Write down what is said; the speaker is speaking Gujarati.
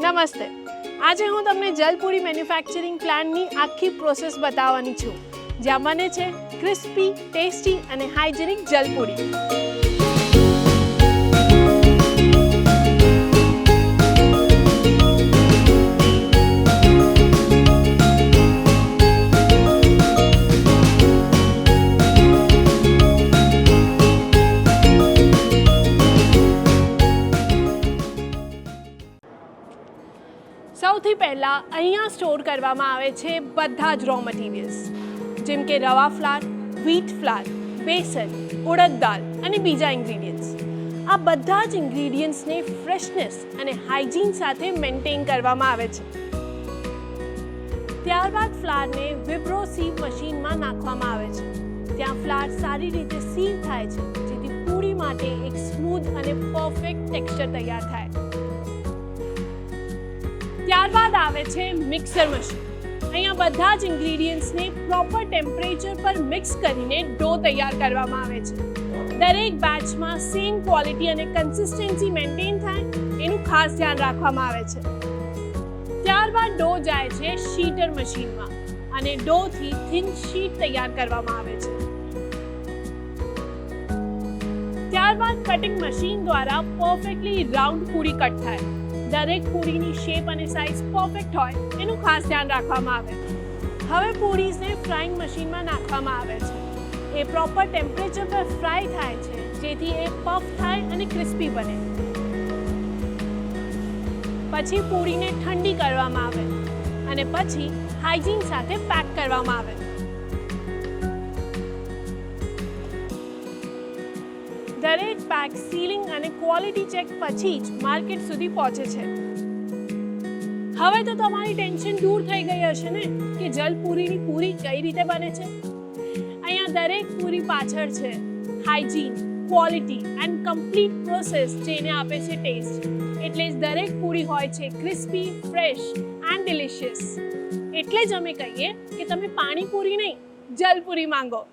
નમસ્તે. આજે હું તમને જલપુરી મેન્યુફેક્ચરિંગ પ્લાન્ટની આખી પ્રોસેસ બતાવવાની છું, જ્યાં બને છે ક્રિસ્પી, ટેસ્ટી અને હાઇજેનિક જલપુરી. સૌથી પહેલાં અહીંયા સ્ટોર કરવામાં આવે છે બધા જ રો મટીરિયલ્સ, જેમ કે રવા ફ્લાર, વ્હીટ ફ્લાર, બેસન, ઉડદ દાળ અને બીજા ઇન્ગ્રીડિયન્ટ્સ. આ બધા જ ઇન્ગ્રીડિયન્ટ્સને ફ્રેશનેસ અને હાઇજીન સાથે મેન્ટેન કરવામાં આવે છે. ત્યારબાદ ફ્લારને વિબ્રો સીવ મશીનમાં નાખવામાં આવે છે. ત્યાં ફ્લાર સારી રીતે સીવ થાય છે, જેથી પૂરી માટે એક સ્મૂથ અને પરફેક્ટ ટેક્સચર તૈયાર થાય. ત્યારબાદ આવે છે મિક્સર મશીન. અહીંયા બધા જ ઇન્ગ્રીડિયન્ટ્સને પ્રોપર ટેમ્પરેચર પર મિક્સ કરીને ડો તૈયાર કરવામાં આવે છે. દરેક બેચમાં સેમ ક્વોલિટી અને કન્સિસ્ટન્સી મેન્ટેન થાય એનું ખાસ ધ્યાન રાખવામાં આવે છે. ત્યારબાદ ડો જાય છે શીટર મશીનમાં અને ડોથી થિન શીટ તૈયાર કરવામાં આવે છે. ત્યારબાદ કટિંગ મશીન દ્વારા પરફેક્ટલી રાઉન્ડ પૂરી કટ થાય. દરેક પૂરીની શેપ અને સાઇઝ પરફેક્ટ હોય એનું ખાસ ધ્યાન રાખવામાં આવે. હવે પૂરીઝને ફ્રાઈંગ મશીનમાં નાખવામાં આવે છે. એ પ્રોપર ટેમ્પરેચર પર ફ્રાય થાય છે, જેથી એ પફ થાય અને ક્રિસ્પી બને. પછી પૂરીને ઠંડી કરવામાં આવે અને પછી હાઇજીન સાથે પેક કરવામાં આવે. દરેક પેક સીલિંગ અને ક્વોલિટી ચેક પછી જ માર્કેટ સુધી પહોંચે છે. હવે તો તમારી ટેન્શન દૂર થઈ ગઈ હશે ને કે જલપુરીની પૂરી કઈ રીતે બને છે. અહીંયા દરેક પૂરી પાછળ છે hygiene, quality and complete process, જેને આપે છે ટેસ્ટ. એટલે જ દરેક પૂરી હોય છે ક્રિસ્પી, ફ્રેશ એન્ડ ડિલિશિયસ. એટલે જ અમે કહીએ કે તમે પાણીપુરી નહીં, જલપુરી માંગો.